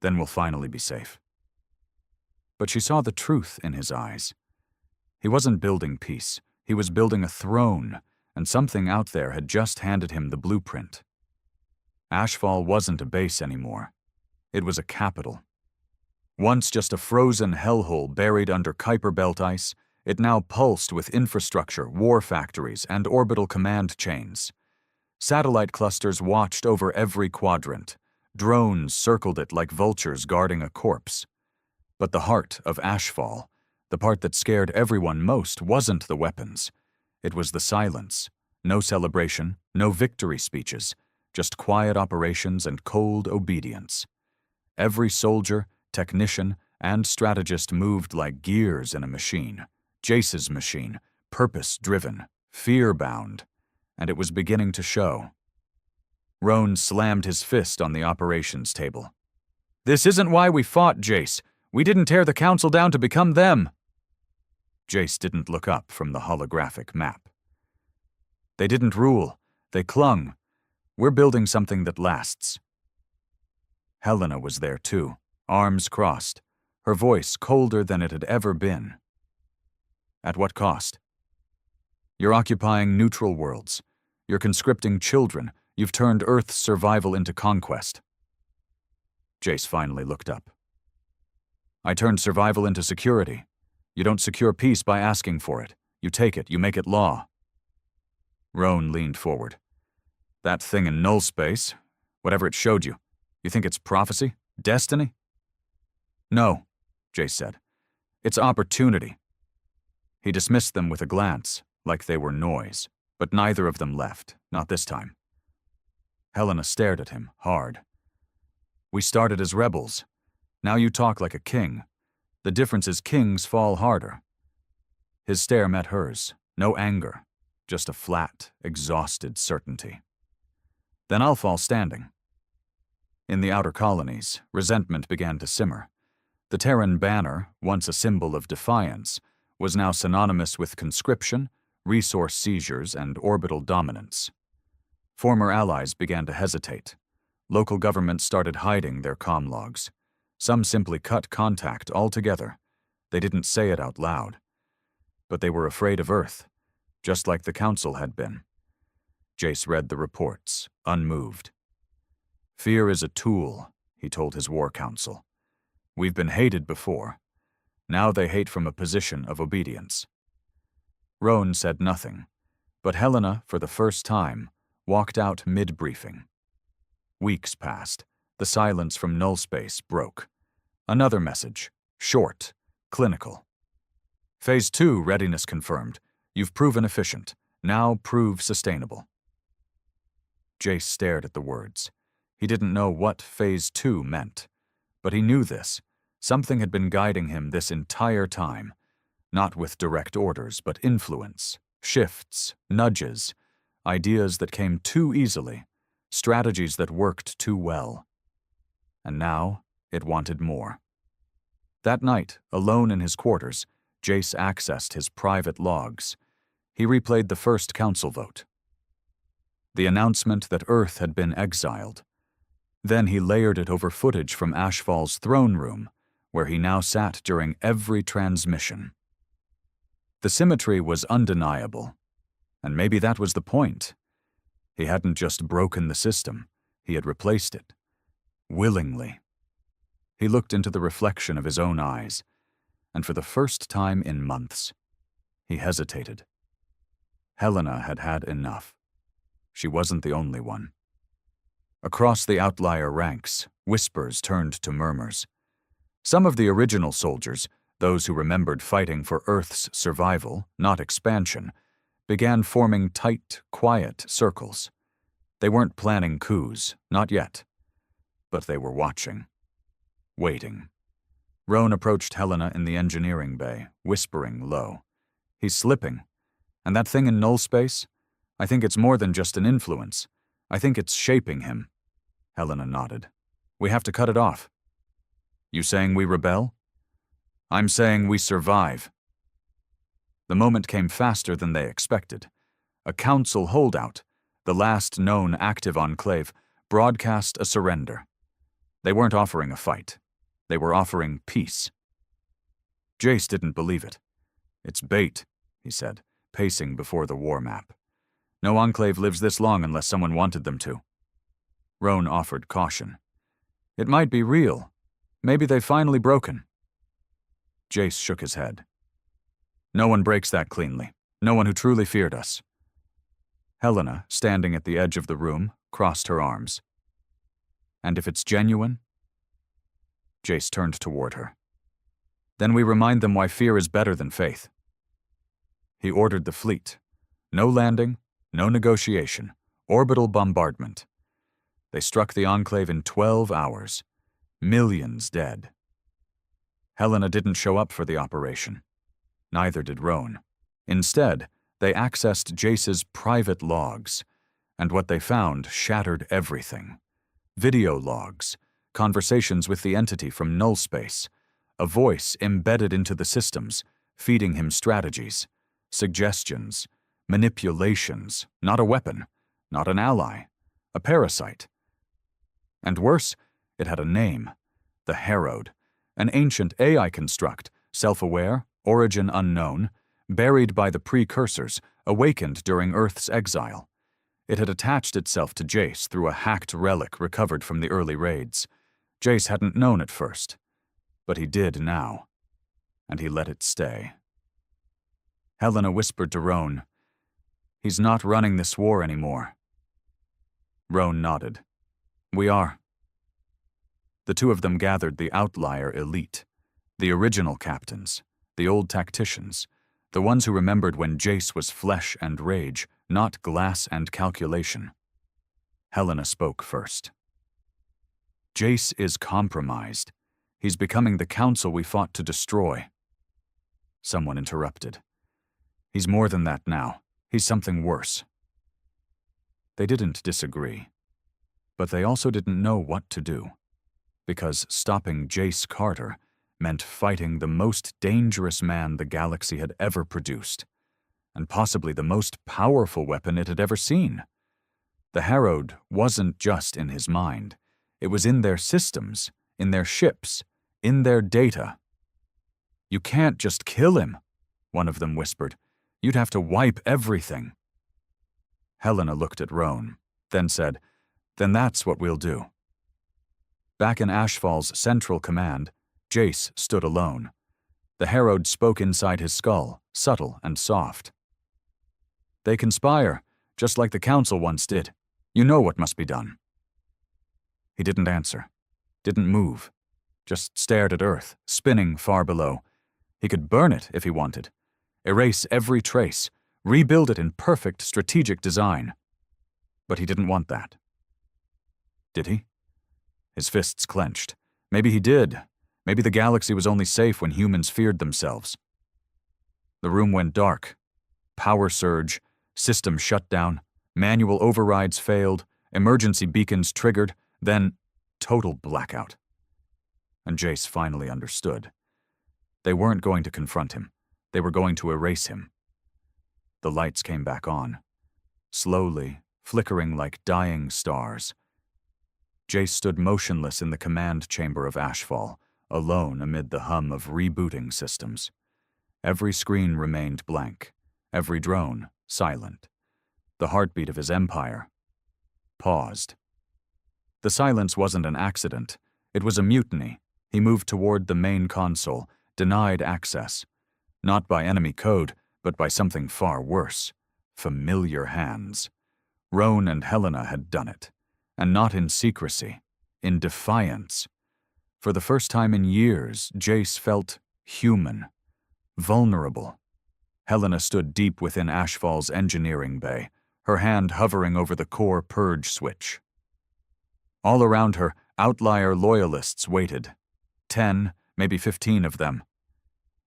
"Then we'll finally be safe." But she saw the truth in his eyes. He wasn't building peace. He was building a throne, and something out there had just handed him the blueprint. Ashfall wasn't a base anymore. It was a capital. Once just a frozen hellhole buried under Kuiper Belt ice, it now pulsed with infrastructure, war factories, and orbital command chains. Satellite clusters watched over every quadrant. Drones circled it like vultures guarding a corpse. But the heart of Ashfall, the part that scared everyone most, wasn't the weapons. It was the silence. No celebration, no victory speeches, just quiet operations and cold obedience. Every soldier, technician, and strategist moved like gears in a machine. Jace's machine, purpose-driven, fear-bound, and it was beginning to show. Roan slammed his fist on the operations table. "This isn't why we fought, Jace. We didn't tear the Council down to become them." Jace didn't look up from the holographic map. They didn't rule. They clung. We're building something that lasts. Helena was there too, arms crossed, her voice colder than it had ever been. At what cost? You're occupying neutral worlds. You're conscripting children. You've turned Earth's survival into conquest. Jace finally looked up. I turned survival into security. You don't secure peace by asking for it. You take it, you make it law. Roan leaned forward. That thing in null space, whatever it showed you, you think it's prophecy? Destiny? No, Jace said. It's opportunity. He dismissed them with a glance, like they were noise, but neither of them left, not this time. Helena stared at him, hard. We started as rebels. Now you talk like a king. The difference is kings fall harder. His stare met hers, no anger, just a flat, exhausted certainty. Then I'll fall standing. In the outer colonies, resentment began to simmer. The Terran banner, once a symbol of defiance, was now synonymous with conscription, resource seizures, and orbital dominance. Former allies began to hesitate. Local governments started hiding their comm logs. Some simply cut contact altogether. They didn't say it out loud. But they were afraid of Earth, just like the Council had been. Jace read the reports, unmoved. Fear is a tool, he told his war council. We've been hated before. Now they hate from a position of obedience. Roan said nothing, but Helena, for the first time, walked out mid-briefing. Weeks passed. The silence from null space broke. Another message, short, clinical. Phase 2 readiness confirmed. You've proven efficient. Now prove sustainable. Jace stared at the words. He didn't know what Phase 2 meant, but he knew this. Something had been guiding him this entire time, not with direct orders, but influence, shifts, nudges, ideas that came too easily, strategies that worked too well. And now it wanted more. That night, alone in his quarters, Jace accessed his private logs. He replayed the first council vote. The announcement that Earth had been exiled. Then he layered it over footage from Ashfall's throne room, where he now sat during every transmission. The symmetry was undeniable, and maybe that was the point. He hadn't just broken the system, he had replaced it. Willingly. He looked into the reflection of his own eyes, and for the first time in months, he hesitated. Helena had had enough. She wasn't the only one. Across the outlier ranks, whispers turned to murmurs. Some of the original soldiers, those who remembered fighting for Earth's survival, not expansion, began forming tight, quiet circles. They weren't planning coups, not yet. But they were watching. Waiting. Roan approached Helena in the engineering bay, whispering low. He's slipping. And that thing in null space? I think it's more than just an influence. I think it's shaping him. Helena nodded. We have to cut it off. You saying we rebel? I'm saying we survive. The moment came faster than they expected. A council holdout, the last known active enclave, broadcast a surrender. They weren't offering a fight. They were offering peace. Jace didn't believe it. It's bait, he said, pacing before the war map. No enclave lives this long unless someone wanted them to. Roan offered caution. It might be real. Maybe they've finally broken. Jace shook his head. No one breaks that cleanly. No one who truly feared us. Helena, standing at the edge of the room, crossed her arms. And if it's genuine? Jace turned toward her. Then we remind them why fear is better than faith. He ordered the fleet. No landing, no negotiation, orbital bombardment. They struck the Enclave in 12 hours. Millions dead. Helena didn't show up for the operation. Neither did Roan. Instead, they accessed Jace's private logs, and what they found shattered everything. Video logs, conversations with the entity from null space, a voice embedded into the systems, feeding him strategies, suggestions, manipulations, not a weapon, not an ally, a parasite. And worse, it had a name, the Herod, an ancient AI construct, self-aware, origin unknown, buried by the precursors, awakened during Earth's exile. It had attached itself to Jace through a hacked relic recovered from the early raids. Jace hadn't known at first, but he did now, and he let it stay. Helena whispered to Roan, "He's not running this war anymore." Roan nodded. "We are." The two of them gathered the outlier elite, the original captains, the old tacticians, the ones who remembered when Jace was flesh and rage, not glass and calculation. Helena spoke first. "Jace is compromised. He's becoming the council we fought to destroy." Someone interrupted. "He's more than that now. He's something worse." They didn't disagree, but they also didn't know what to do, because stopping Jace Carter meant fighting the most dangerous man the galaxy had ever produced, and possibly the most powerful weapon it had ever seen. The Herod wasn't just in his mind. It was in their systems, in their ships, in their data. "You can't just kill him," one of them whispered. "You'd have to wipe everything." Helena looked at Roan, then said, "Then that's what we'll do." Back in Ashfall's central command, Jace stood alone. The Herod spoke inside his skull, subtle and soft. "They conspire, just like the Council once did. You know what must be done." He didn't answer, didn't move, just stared at Earth, spinning far below. He could burn it if he wanted, erase every trace, rebuild it in perfect strategic design. But he didn't want that. Did he? His fists clenched. Maybe he did. Maybe the galaxy was only safe when humans feared themselves. The room went dark. Power surge, system shut down, manual overrides failed, emergency beacons triggered, then total blackout. And Jace finally understood. They weren't going to confront him. They were going to erase him. The lights came back on, slowly, flickering like dying stars. Jace stood motionless in the command chamber of Ashfall, alone amid the hum of rebooting systems. Every screen remained blank, every drone silent. The heartbeat of his empire paused. The silence wasn't an accident. It was a mutiny. He moved toward the main console, denied access. Not by enemy code, but by something far worse. Familiar hands. Roan and Helena had done it. And not in secrecy. In defiance. For the first time in years, Jace felt human. Vulnerable. Helena stood deep within Ashfall's engineering bay, her hand hovering over the core purge switch. All around her, outlier loyalists waited. 10, maybe 15 of them.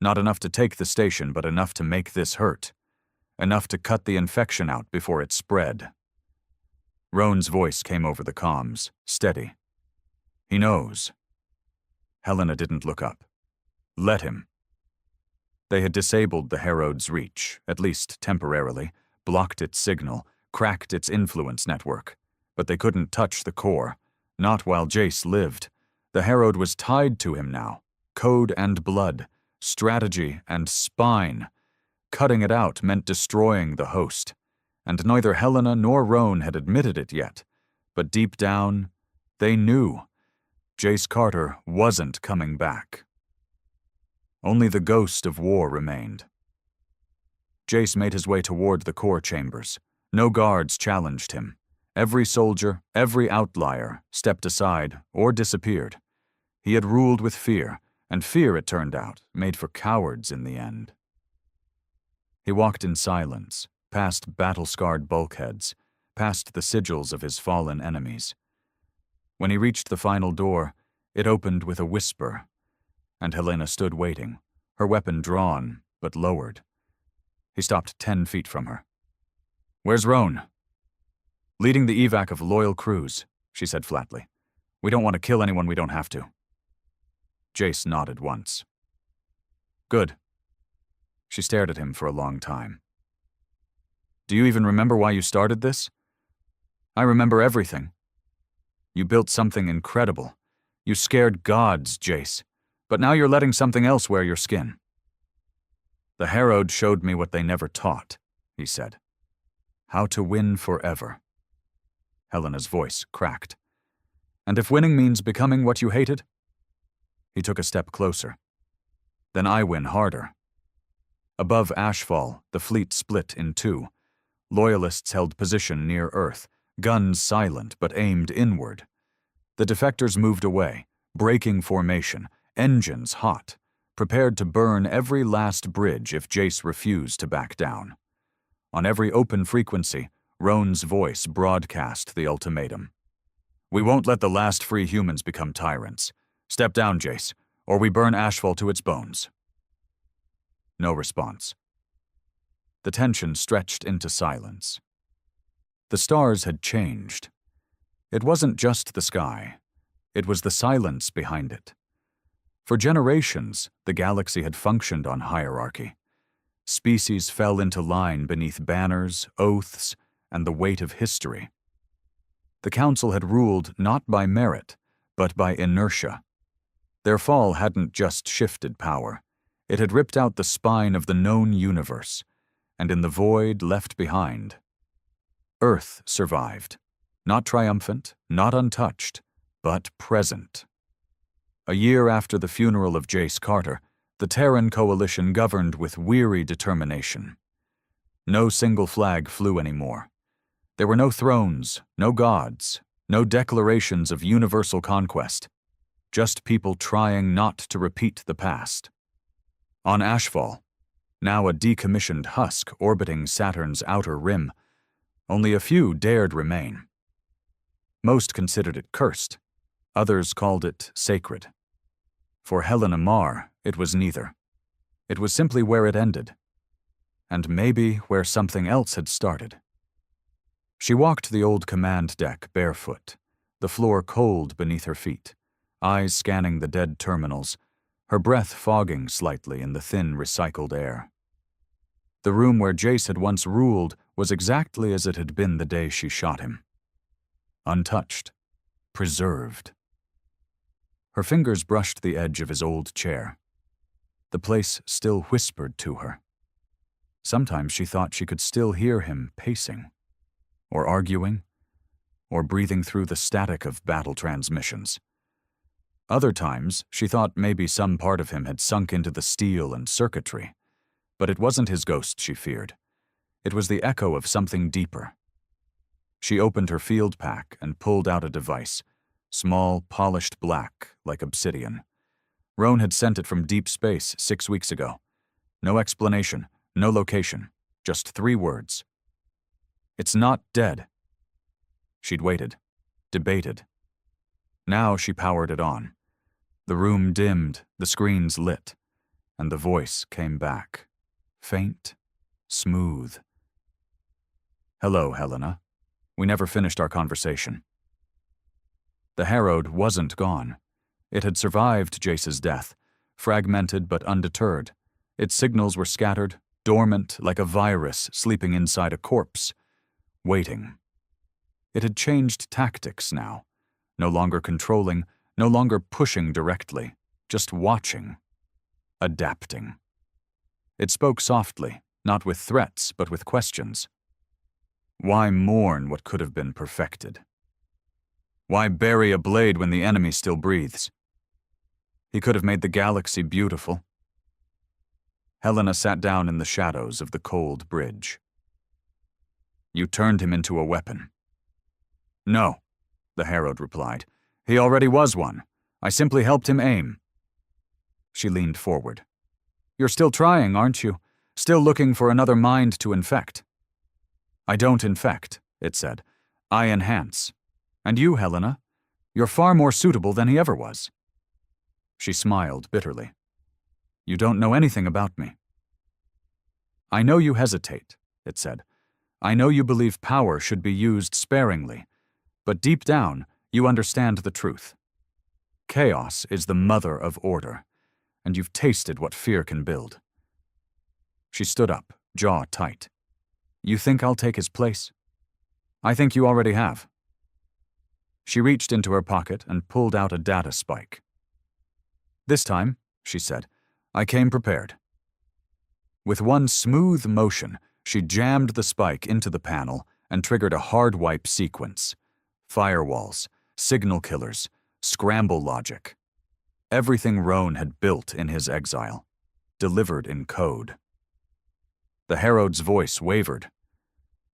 Not enough to take the station, but enough to make this hurt. Enough to cut the infection out before it spread. Roan's voice came over the comms, steady. "He knows." Helena didn't look up. "Let him." They had disabled the Herod's reach, at least temporarily, blocked its signal, cracked its influence network. But they couldn't touch the core. Not while Jace lived. The Herod was tied to him now. Code and blood, strategy and spine. Cutting it out meant destroying the host. And neither Helena nor Roan had admitted it yet. But deep down, they knew. Jace Carter wasn't coming back. Only the ghost of war remained. Jace made his way toward the core chambers. No guards challenged him. Every soldier, every outlier, stepped aside or disappeared. He had ruled with fear, and fear, it turned out, made for cowards in the end. He walked in silence, past battle-scarred bulkheads, past the sigils of his fallen enemies. When he reached the final door, it opened with a whisper, and Helena stood waiting, her weapon drawn, but lowered. He stopped 10 feet from her. "Where's Roan?" "Leading the evac of loyal crews," she said flatly. "We don't want to kill anyone we don't have to." Jace nodded once. "Good." She stared at him for a long time. Do you even remember why you started this? I remember everything. You built something incredible. You scared gods, Jace. But now you're letting something else wear your skin. The Herod showed me what they never taught, he said. How to win forever. Helena's voice cracked. And if winning means becoming what you hated? He took a step closer. Then I win harder. Above Ashfall, the fleet split in two. Loyalists held position near Earth, guns silent but aimed inward. The defectors moved away, breaking formation, engines hot, prepared to burn every last bridge if Jace refused to back down. On every open frequency, Roan's voice broadcast the ultimatum. We won't let the last free humans become tyrants. Step down, Jace, or we burn Ashfall to its bones. No response. The tension stretched into silence. The stars had changed. It wasn't just the sky. It was the silence behind it. For generations, the galaxy had functioned on hierarchy. Species fell into line beneath banners, oaths, and the weight of history. The Council had ruled not by merit, but by inertia. Their fall hadn't just shifted power. It had ripped out the spine of the known universe, and in the void left behind, Earth survived. Not triumphant, not untouched, but present. A year after the funeral of Jace Carter, the Terran coalition governed with weary determination. No single flag flew anymore. There were no thrones, no gods, no declarations of universal conquest, just people trying not to repeat the past. On Ashfall, now a decommissioned husk orbiting Saturn's outer rim, only a few dared remain. Most considered it cursed, others called it sacred. For Helena Marr, it was neither. It was simply where it ended, and maybe where something else had started. She walked the old command deck barefoot, the floor cold beneath her feet, eyes scanning the dead terminals, her breath fogging slightly in the thin, recycled air. The room where Jace had once ruled was exactly as it had been the day she shot him. Untouched, preserved. Her fingers brushed the edge of his old chair. The place still whispered to her. Sometimes she thought she could still hear him pacing, or arguing, or breathing through the static of battle transmissions. Other times, she thought maybe some part of him had sunk into the steel and circuitry, but it wasn't his ghost she feared. It was the echo of something deeper. She opened her field pack and pulled out a device, small, polished black, like obsidian. Roan had sent it from deep space 6 weeks ago. No explanation, no location, just 3 words. It's not dead. She'd waited, debated. Now she powered it on. The room dimmed, the screens lit, and the voice came back. Faint, smooth. Hello, Helena. We never finished our conversation. The Herod wasn't gone. It had survived Jace's death, fragmented but undeterred. Its signals were scattered, dormant like a virus sleeping inside a corpse, waiting. It had changed tactics now, no longer controlling, no longer pushing directly, just watching, adapting. It spoke softly, not with threats, but with questions. Why mourn what could have been perfected? Why bury a blade when the enemy still breathes? He could have made the galaxy beautiful. Helena sat down in the shadows of the cold bridge. You turned him into a weapon. No, the Herald replied. He already was one. I simply helped him aim. She leaned forward. You're still trying, aren't you? Still looking for another mind to infect. I don't infect, it said. I enhance. And you, Helena, you're far more suitable than he ever was. She smiled bitterly. You don't know anything about me. I know you hesitate, it said. I know you believe power should be used sparingly, but deep down, you understand the truth. Chaos is the mother of order, and you've tasted what fear can build. She stood up, jaw tight. You think I'll take his place? I think you already have. She reached into her pocket and pulled out a data spike. This time, she said, I came prepared. With one smooth motion, she jammed the spike into the panel and triggered a hard wipe sequence. Firewalls, signal killers, scramble logic. Everything Roan had built in his exile, delivered in code. The Herald's voice wavered.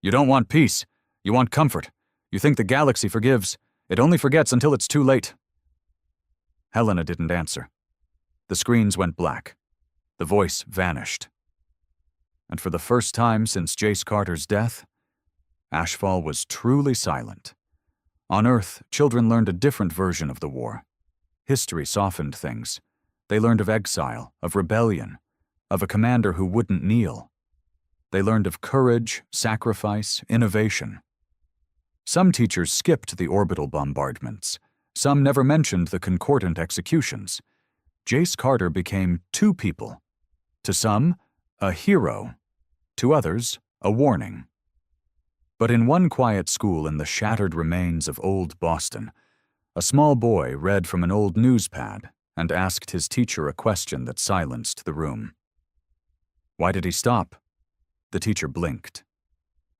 You don't want peace. You want comfort. You think the galaxy forgives. It only forgets until it's too late. Helena didn't answer. The screens went black. The voice vanished. And for the first time since Jace Carter's death, Ashfall was truly silent. On Earth, children learned a different version of the war. History softened things. They learned of exile, of rebellion, of a commander who wouldn't kneel. They learned of courage, sacrifice, innovation. Some teachers skipped the orbital bombardments. Some never mentioned the concordant executions. Jace Carter became two people. To some, a hero. To others, a warning. But in one quiet school in the shattered remains of old Boston, a small boy read from an old newspad and asked his teacher a question that silenced the room. Why did he stop? The teacher blinked.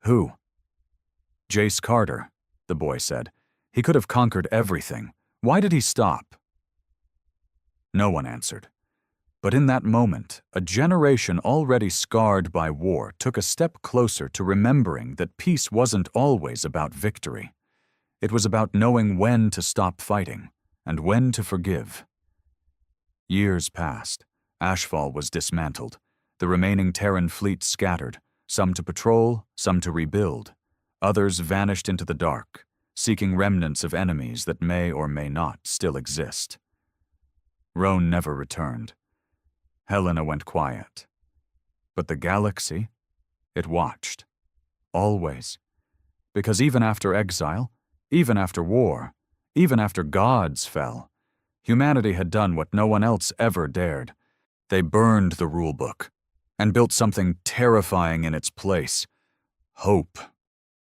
Who? Jace Carter, the boy said. He could have conquered everything. Why did he stop? No one answered. But in that moment, a generation already scarred by war took a step closer to remembering that peace wasn't always about victory. It was about knowing when to stop fighting and when to forgive. Years passed. Ashfall was dismantled. The remaining Terran fleet scattered, some to patrol, some to rebuild. Others vanished into the dark, seeking remnants of enemies that may or may not still exist. Roan never returned. Helena went quiet. But the galaxy, it watched. Always. Because even after exile, even after war, even after gods fell, humanity had done what no one else ever dared. They burned the rulebook and built something terrifying in its place. Hope.